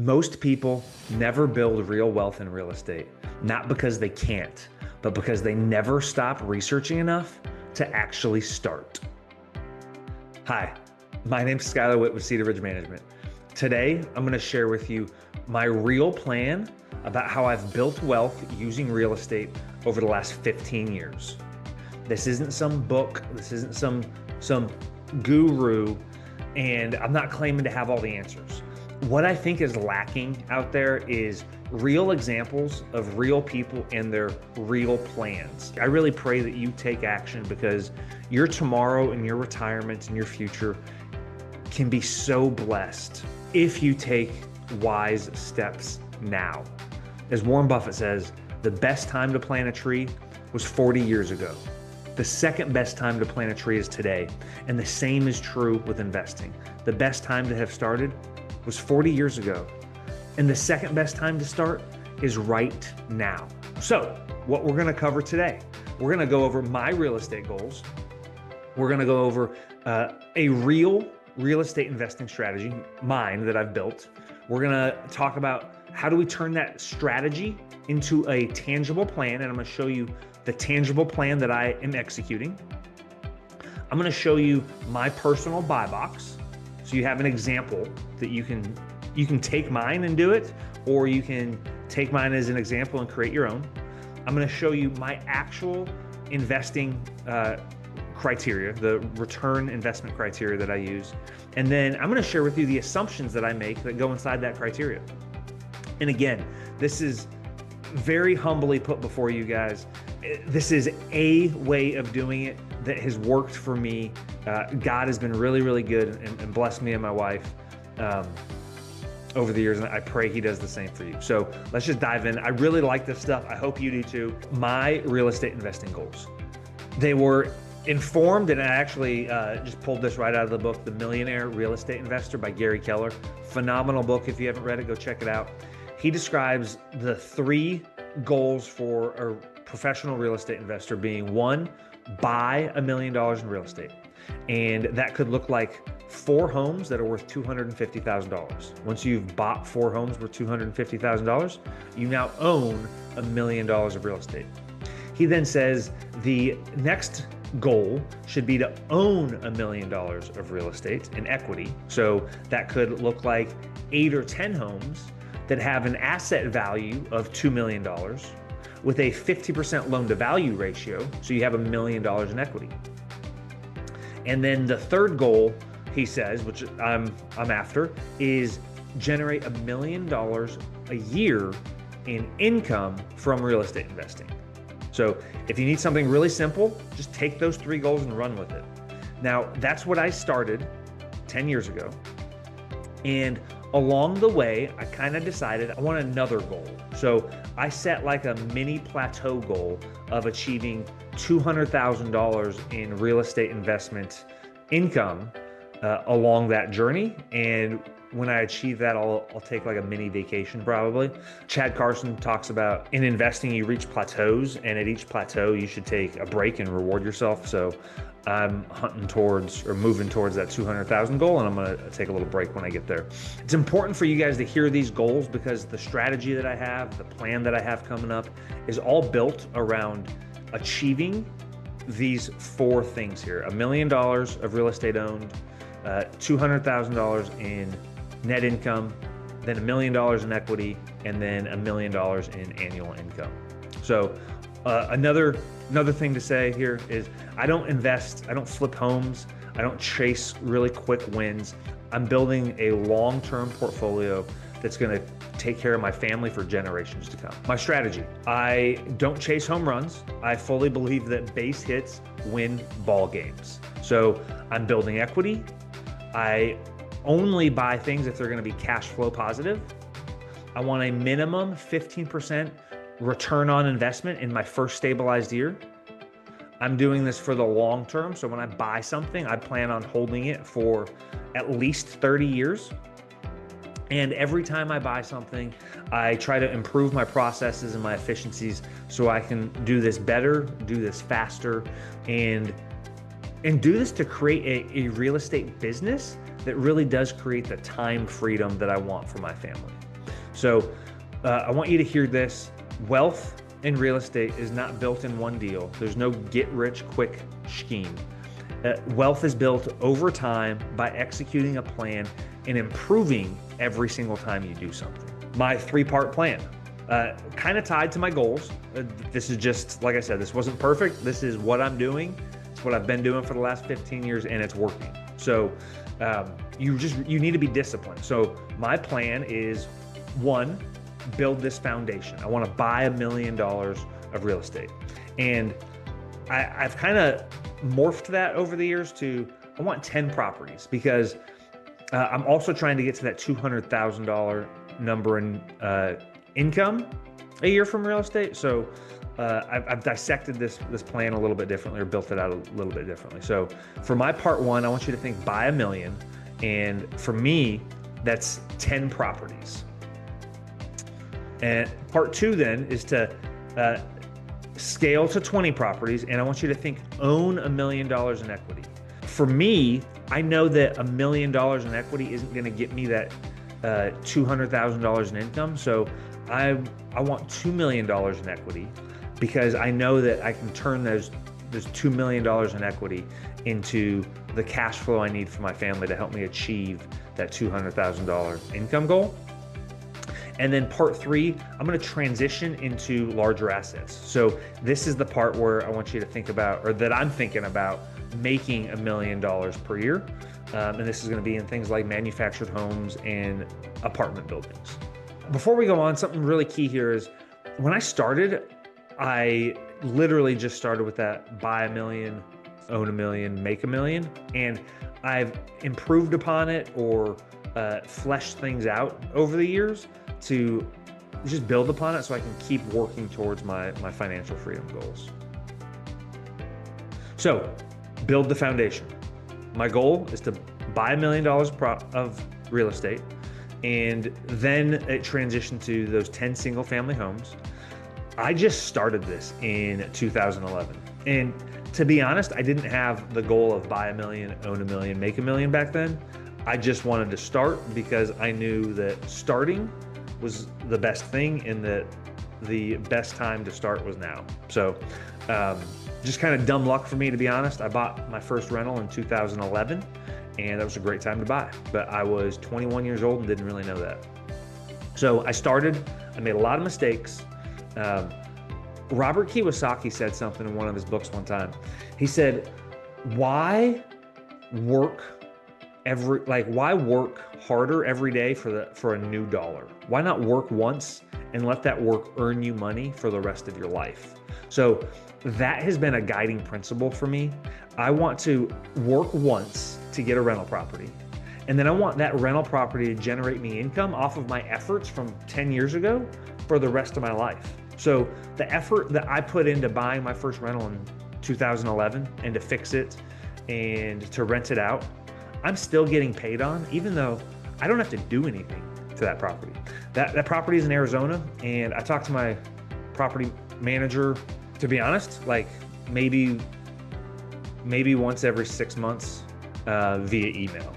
Most people never build real wealth in real estate, not because they can't, but because they never stop researching enough to actually start. Hi, my name's Schuyler Witt with Cedar Management. Today, I'm going to share with you my real plan about how I've built wealth using real estate over the last 15 years. This isn't some book, this isn't some guru, and I'm not claiming to have all the answers. What I think is lacking out there is real examples of real people and their real plans. I really pray that you take action because your tomorrow and your retirement and your future can be so blessed if you take wise steps now. As Warren Buffett says, the best time to plant a tree was 40 years ago. The second best time to plant a tree is today. And the same is true with investing. The best time to have started was 40 years ago. And the second best time to start is right now. So what we're gonna cover today, we're gonna go over my real estate goals. We're gonna go over a real estate investing strategy, mine that I've built. We're gonna talk about how do we turn that strategy into a tangible plan, and I'm gonna show you the tangible plan that I am executing. I'm gonna show you my personal buy box, so you have an example that you can take mine and do it, or you can take mine as an example and create your own. I'm gonna show you my actual investing criteria, the return investment criteria that I use. And then I'm gonna share with you the assumptions that I make that go inside that criteria. And again, this is very humbly put before you guys. This is a way of doing it that has worked for me. God has been really, really good and blessed me and my wife over the years, and I pray he does the same for you. So let's just dive in. I really like this stuff. I hope you do too. My real estate investing goals. They were informed, and I actually just pulled this right out of the book, The Millionaire Real Estate Investor by Gary Keller. Phenomenal book. If you haven't read it, go check it out. He describes the three goals for a professional real estate investor being: one, buy $1 million in real estate. And that could look like 4 homes that are worth $250,000. Once you've bought 4 homes worth $250,000, you now own $1 million of real estate. He then says the next goal should be to own $1 million of real estate in equity. So that could look like 8 or 10 homes that have an asset value of $2 million with a 50% loan to value ratio. So you have $1 million in equity. And then the third goal, he says, which I'm after, is generate $1 million a year in income from real estate investing. So if you need something really simple, just take those 3 goals and run with it. Now, that's what I started 10 years ago. And along the way, I kind of decided I want another goal. So I set like a mini plateau goal of achieving $200,000 in real estate investment income along that journey. And when I achieve that, I'll take like a mini vacation probably. Chad Carson talks about in investing, you reach plateaus, and at each plateau, you should take a break and reward yourself. So I'm hunting towards or moving towards that 200,000 goal, and I'm going to take a little break when I get there. It's important for you guys to hear these goals because the strategy that I have, the plan that I have coming up is all built around achieving these 4 things here: $1 million of real estate owned, $200,000 in net income, then $1 million in equity, and then $1 million in annual income. So another thing to say here is I don't invest, I don't flip homes, I don't chase really quick wins. I'm building a long-term portfolio that's going to take care of my family for generations to come. My strategy: I don't chase home runs. I fully believe that base hits win ball games. So I'm building equity. I only buy things if they're going to be cash flow positive. I want a minimum 15% return on investment in my first stabilized year. I'm doing this for the long term. So when I buy something, I plan on holding it for at least 30 years. And every time I buy something, I try to improve my processes and my efficiencies so I can do this better, do this faster, and do this to create a real estate business that really does create the time freedom that I want for my family. So I want you to hear this. Wealth in real estate is not built in one deal. There's no get rich quick scheme. Wealth is built over time by executing a plan and improving every single time you do something. My 3-part plan, kind of tied to my goals. This is just, like I said, this wasn't perfect. This is what I'm doing. It's what I've been doing for the last 15 years and it's working. So you need to be disciplined. So my plan is, 1, build this foundation. I want to buy $1 million of real estate. And I've kind of morphed that over the years to, I want 10 properties because I'm also trying to get to that $200,000 number in income a year from real estate. So I've dissected this plan a little bit differently, or built it out a little bit differently. So for my part 1, I want you to think buy $1 million. And for me, that's 10 properties. And part 2 then is to scale to 20 properties. And I want you to think own $1 million in equity. For me, I know that $1 million in equity isn't going to get me that $200,000 in income. So I want $2 million in equity, because I know that I can turn those $2 million in equity into the cash flow I need for my family to help me achieve that $200,000 income goal. And then part 3, I'm going to transition into larger assets. So this is the part where I want you to think about, or that I'm thinking about, making $1 million per year. And this is going to be in things like manufactured homes and apartment buildings. Before we go on, something really key here is, when I started, I literally just started with that buy $1 million, own $1 million, make $1 million. And I've improved upon it or fleshed things out over the years to just build upon it so I can keep working towards my financial freedom goals. So build the foundation. My goal is to buy $1 million of real estate, and then it transitioned to those 10 single family homes. I just started this in 2011. And to be honest, I didn't have the goal of buy $1 million, own $1 million, make $1 million back then. I just wanted to start because I knew that starting was the best thing and that the best time to start was now. So just kind of dumb luck for me, to be honest. I bought my first rental in 2011, and that was a great time to buy. But I was 21 years old and didn't really know that. So I started, I made a lot of mistakes. Robert Kiyosaki said something in one of his books one time. He said, why work harder every day for a new dollar? Why not work once and let that work earn you money for the rest of your life? So that has been a guiding principle for me. I want to work once to get a rental property. And then I want that rental property to generate me income off of my efforts from 10 years ago for the rest of my life. So the effort that I put into buying my first rental in 2011 and to fix it and to rent it out, I'm still getting paid on, even though I don't have to do anything to that property. That property is in Arizona, and I talked to my property manager, to be honest, like maybe once every 6 months via email.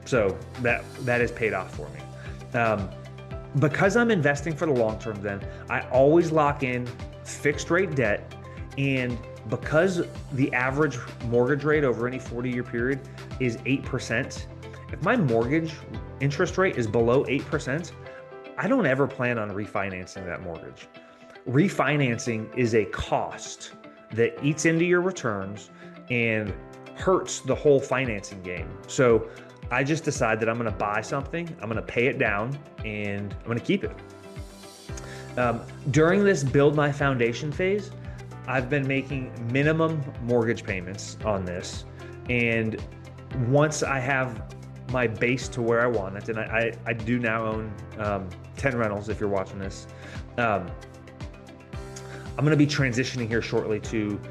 So that is paid off for me. Because I'm investing for the long term, then I always lock in fixed rate debt. And because the average mortgage rate over any 40-year period is 8%, if my mortgage interest rate is below 8%, I don't ever plan on refinancing that mortgage. Refinancing is a cost that eats into your returns and hurts the whole financing game. So I just decide that I'm going to buy something, I'm going to pay it down, and I'm going to keep it. During this build my foundation phase, I've been making minimum mortgage payments on this. And once I have my base to where I want it, and I do now own 10 rentals if you're watching this, I'm going to be transitioning here shortly to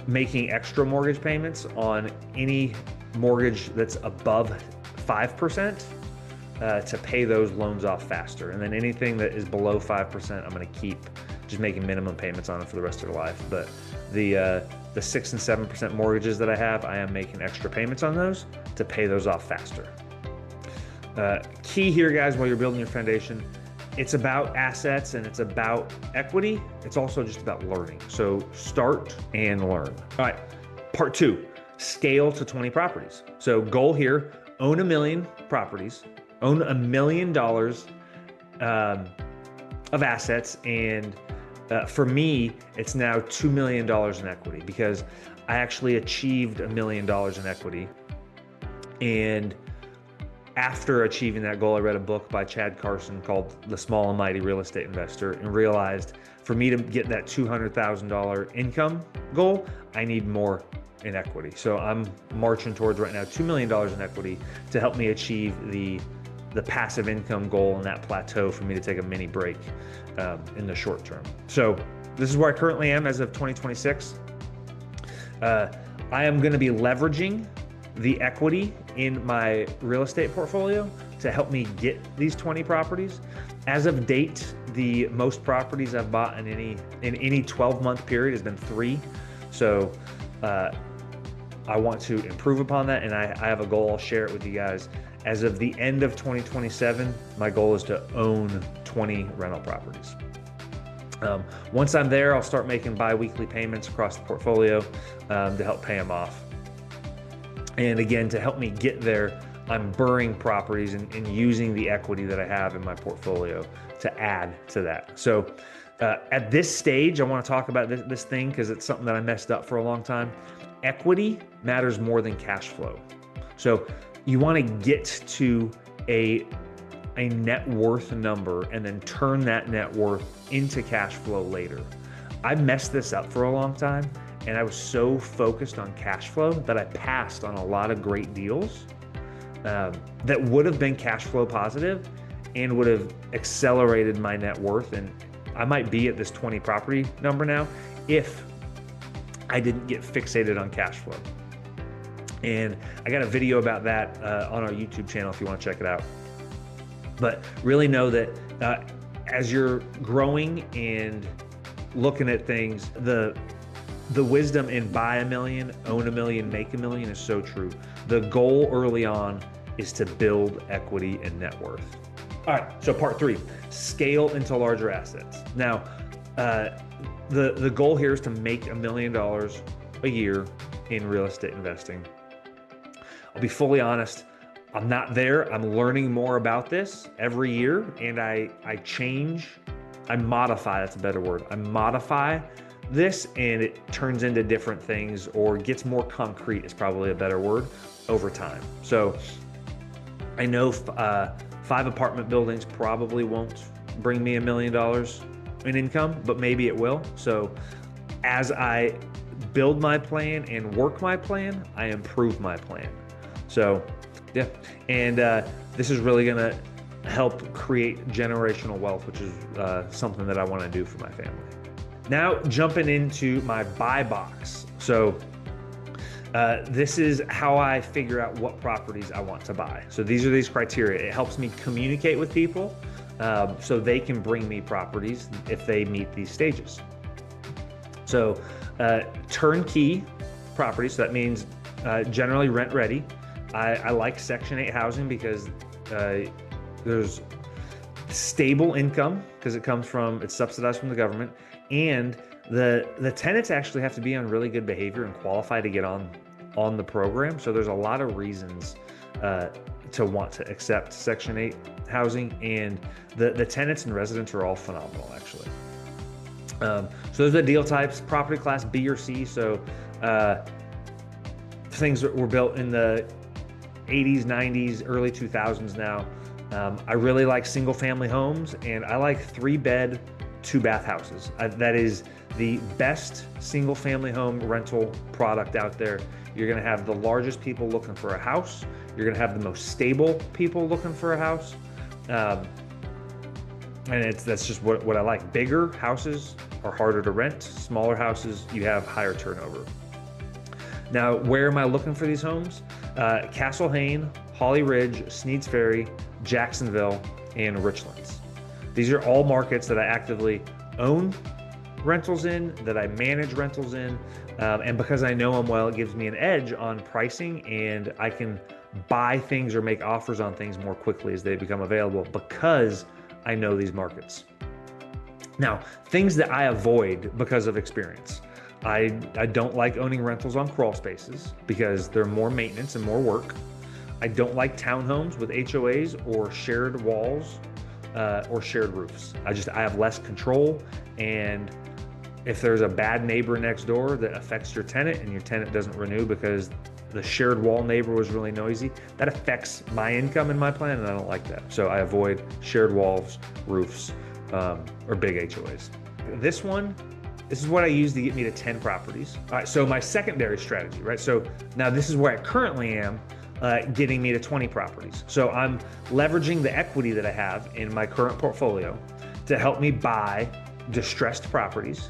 making extra mortgage payments on any mortgage that's above 5% to pay those loans off faster. And then anything that is below 5%, I'm going to keep just making minimum payments on it for the rest of their life. But the 6 and 7% mortgages that I have, I am making extra payments on those to pay those off faster. Key here, guys, while you're building your foundation, it's about assets and it's about equity. It's also just about learning. So start and learn. All right, part 2, scale to 20 properties. So goal here, own 1 million properties, own $1 million of assets. And for me, it's now $2 million in equity because I actually achieved $1 million in equity. And after achieving that goal, I read a book by Chad Carson called The Small and Mighty Real Estate Investor and realized for me to get that $200,000 income goal, I need more in equity. So I'm marching towards right now $2 million in equity to help me achieve the passive income goal and that plateau for me to take a mini break in the short term. So this is where I currently am as of 2026. I am going to be leveraging the equity in my real estate portfolio to help me get these 20 properties. As of date, the most properties I've bought in any 12-month period has been 3. So I want to improve upon that, and I have a goal. I'll share it with you guys. As of the end of 2027, my goal is to own 20 rental properties. Once I'm there, I'll start making bi-weekly payments across the portfolio to help pay them off. And again, to help me get there, I'm burring properties and using the equity that I have in my portfolio to add to that. So at this stage, I want to talk about this thing because it's something that I messed up for a long time. Equity matters more than cash flow. So you want to get to a net worth number and then turn that net worth into cash flow later. I messed this up for a long time, and I was so focused on cash flow that I passed on a lot of great deals that would have been cash flow positive and would have accelerated my net worth. And I might be at this 20 property number now if I didn't get fixated on cash flow. And I got a video about that on our YouTube channel if you want to check it out. But really know that as you're growing and looking at things, the wisdom in buy 1 million, own 1 million, make 1 million is so true. The goal early on is to build equity and net worth. All right, so part 3, scale into larger assets. Now, the goal here is to make $1 million a year in real estate investing. I'll be fully honest, I'm not there. I'm learning more about this every year, and I modify, that's a better word. I modify this and it turns into different things or gets more concrete is probably a better word over time. So I know 5 apartment buildings probably won't bring me $1 million in income, but maybe it will. So as I build my plan and work my plan, I improve my plan. So yeah, and this is really gonna help create generational wealth, which is something that I wanna do for my family. Now jumping into my buy box. So this is how I figure out what properties I want to buy. So these are these criteria. It helps me communicate with people so they can bring me properties if they meet these stages. So turnkey properties, so that means generally rent ready. I like Section 8 housing because there's stable income because it's subsidized from the government, and the tenants actually have to be on really good behavior and qualify to get on the program. So there's a lot of reasons to want to accept Section 8 housing, and the tenants and residents are all phenomenal actually. So those are the deal types: property class B or C. So things that were built in the 80s, 90s, early 2000s now. I really like single family homes, and I like 3-bed, 2-bath houses. That is the best single family home rental product out there. You're gonna have the largest people looking for a house. You're gonna have the most stable people looking for a house. And that's just what I like. Bigger houses are harder to rent. Smaller houses, you have higher turnover. Now, where am I looking for these homes? Castle Hayne, Holly Ridge, Sneads Ferry, Jacksonville, and Richlands. These are all markets that I actively own rentals in, that I manage rentals in, and because I know them well, it gives me an edge on pricing, and I can buy things or make offers on things more quickly as they become available because I know these markets. Now, things that I avoid because of experience. I don't like owning rentals on crawl spaces because they're more maintenance and more work. I don't like townhomes with HOAs or shared walls or shared roofs. I have less control, and if there's a bad neighbor next door that affects your tenant and your tenant doesn't renew because the shared wall neighbor was really noisy, that affects my income and my plan, and I don't like that. So I avoid shared walls, roofs, or big HOAs. This is what I use to get me to 10 properties. All right, so my secondary strategy, right? So now this is where I currently am, getting me to 20 properties. So I'm leveraging the equity that I have in my current portfolio to help me buy distressed properties.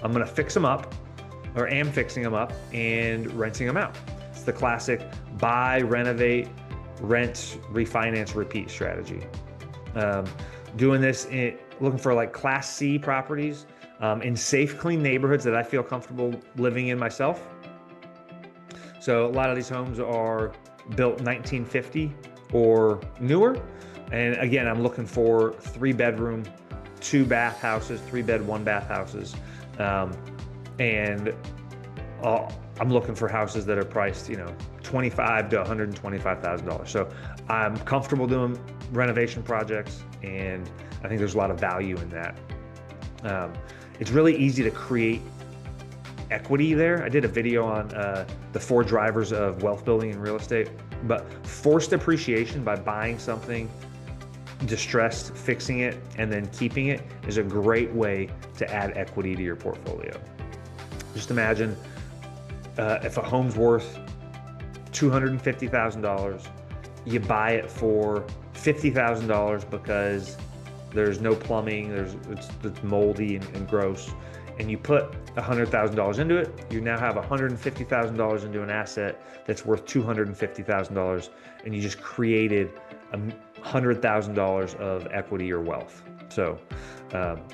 I'm gonna fix them up, or am fixing them up and renting them out. It's the classic buy, renovate, rent, refinance, repeat strategy. Doing this, looking for like Class C properties in safe, clean neighborhoods that I feel comfortable living in myself. So a lot of these homes are built 1950 or newer. And again, I'm looking for 3-bedroom, 2-bath houses, 3-bed, 1-bath houses. And I'm looking for houses that are priced, $25,000 to $125,000. So I'm comfortable doing renovation projects, and I think there's a lot of value in that. It's really easy to create equity there. I did a video on the 4 drivers of wealth building in real estate, but forced appreciation by buying something distressed, fixing it, and then keeping it is a great way to add equity to your portfolio. Just imagine if a home's worth $250,000, you buy it for $50,000 because there's no plumbing, it's moldy and gross, and you put $100,000 into it, you now have $150,000 into an asset that's worth $250,000, and you just created $100,000 of equity or wealth. So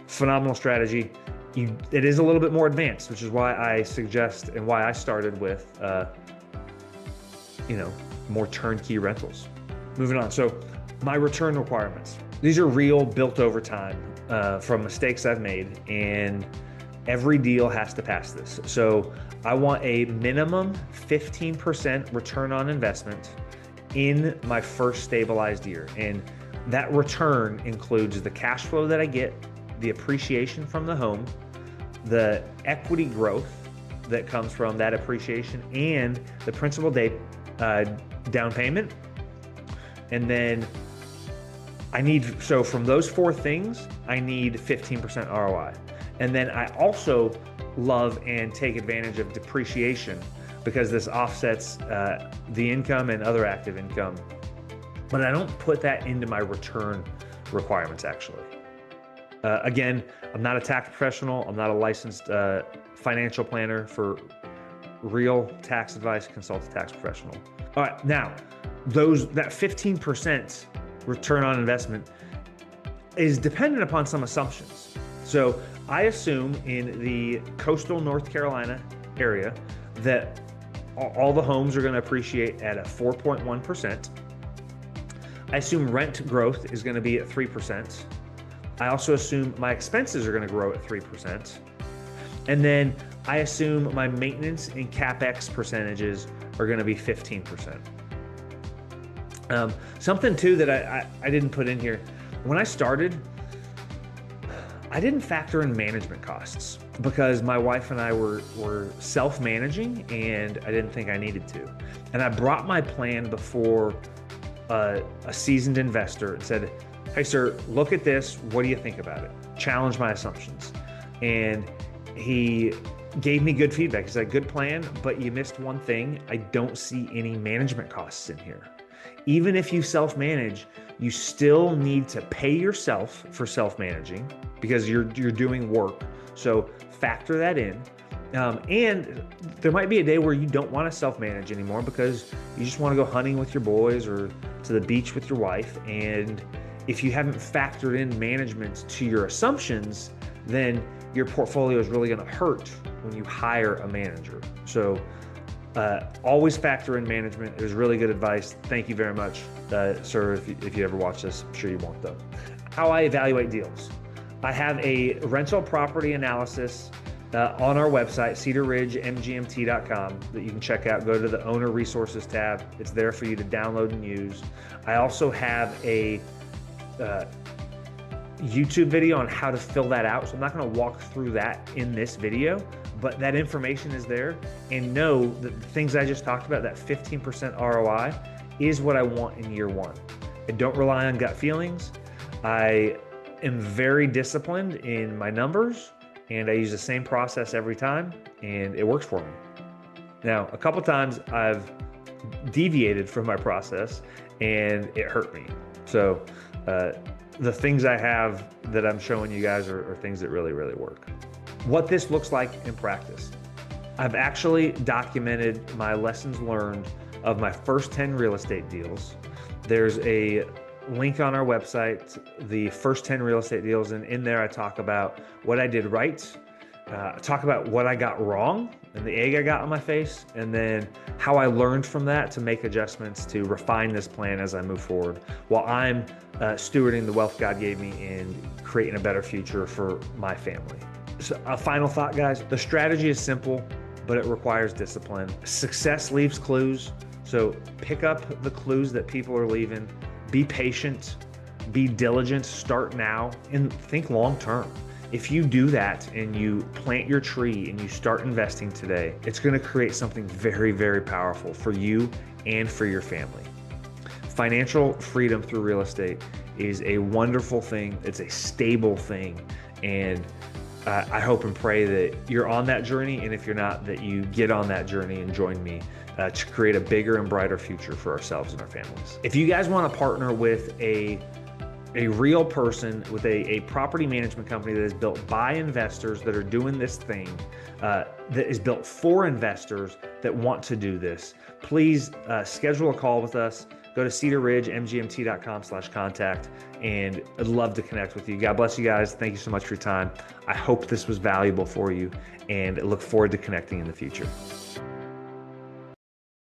phenomenal strategy. It is a little bit more advanced, which is why I suggest and why I started with more turnkey rentals. Moving on. So my return requirements. These are real, built over time from mistakes I've made, and every deal has to pass this. So I want a minimum 15% return on investment in my first stabilized year. And that return includes the cash flow that I get, the appreciation from the home, the equity growth that comes from that appreciation, and the principal down payment. And then so from those 4 things, I need 15% ROI. And then I also love and take advantage of depreciation because this offsets the income and other active income. But I don't put that into my return requirements, actually. Again, I'm not a tax professional. I'm not a licensed financial planner. For real tax advice, consult a tax professional. All right, now, that 15% return on investment is dependent upon some assumptions. So I assume in the coastal North Carolina area that all the homes are going to appreciate at a 4.1%. I assume rent growth is going to be at 3%. I also assume my expenses are going to grow at 3%. And then I assume my maintenance and CapEx percentages are going to be 15%. Something too that I didn't put in here. When I started, I didn't factor in management costs because my wife and I were self-managing, and I didn't think I needed to. And I brought my plan before a seasoned investor and said, "Hey sir, look at this. What do you think about it?" Challenge my assumptions. And he gave me good feedback. He said, "Good plan, but you missed one thing. I don't see any management costs in here." Even if you self-manage, you still need to pay yourself for self-managing because you're doing work. So factor that in. And there might be a day where you don't want to self-manage anymore because you just want to go hunting with your boys or to the beach with your wife. And if you haven't factored in management to your assumptions, then your portfolio is really going to hurt when you hire a manager. So always factor in management. It was really good advice. Thank you very much, sir. If you ever watch this, I'm sure you won't though. how I evaluate deals. I have a rental property analysis on our website, cedarridgemgmt.com, that you can check out. Go to the owner resources tab. It's there for you to download and use. I also have a YouTube video on how to fill that out. So I'm not going to walk through that in this video, but that information is there. And know that the things I just talked about, that 15% ROI, is what I want in year one. I don't rely on gut feelings. I am very disciplined in my numbers, and I use the same process every time, and it works for me. Now, a couple times I've deviated from my process and it hurt me. So the things I have that I'm showing you guys are things that really, really work. What this looks like in practice. I've actually documented my lessons learned of my first 10 real estate deals. There's a link on our website, the first 10 real estate deals, and in there I talk about what I did right, talk about what I got wrong and the egg I got on my face, and then how I learned from that to make adjustments to refine this plan as I move forward while I'm stewarding the wealth God gave me and creating a better future for my family. So a final thought, guys, the strategy is simple, but it requires discipline. Success leaves clues, so pick up the clues that people are leaving. Be patient, be diligent, start now, and think long term. If you do that and you plant your tree and you start investing today, it's going to create something very, very powerful for you and for your family. Financial freedom through real estate is a wonderful thing. It's a stable thing. And I hope and pray that you're on that journey. And if you're not, that you get on that journey and join me to create a bigger and brighter future for ourselves and our families. If you guys want to partner with a real person, with a property management company that is built by investors that are doing this thing, that is built for investors that want to do this, please schedule a call with us. Go to cedarridgemgmt.com/contact, and I'd love to connect with you. God bless you guys. Thank you so much for your time. I hope this was valuable for you, and I look forward to connecting in the future.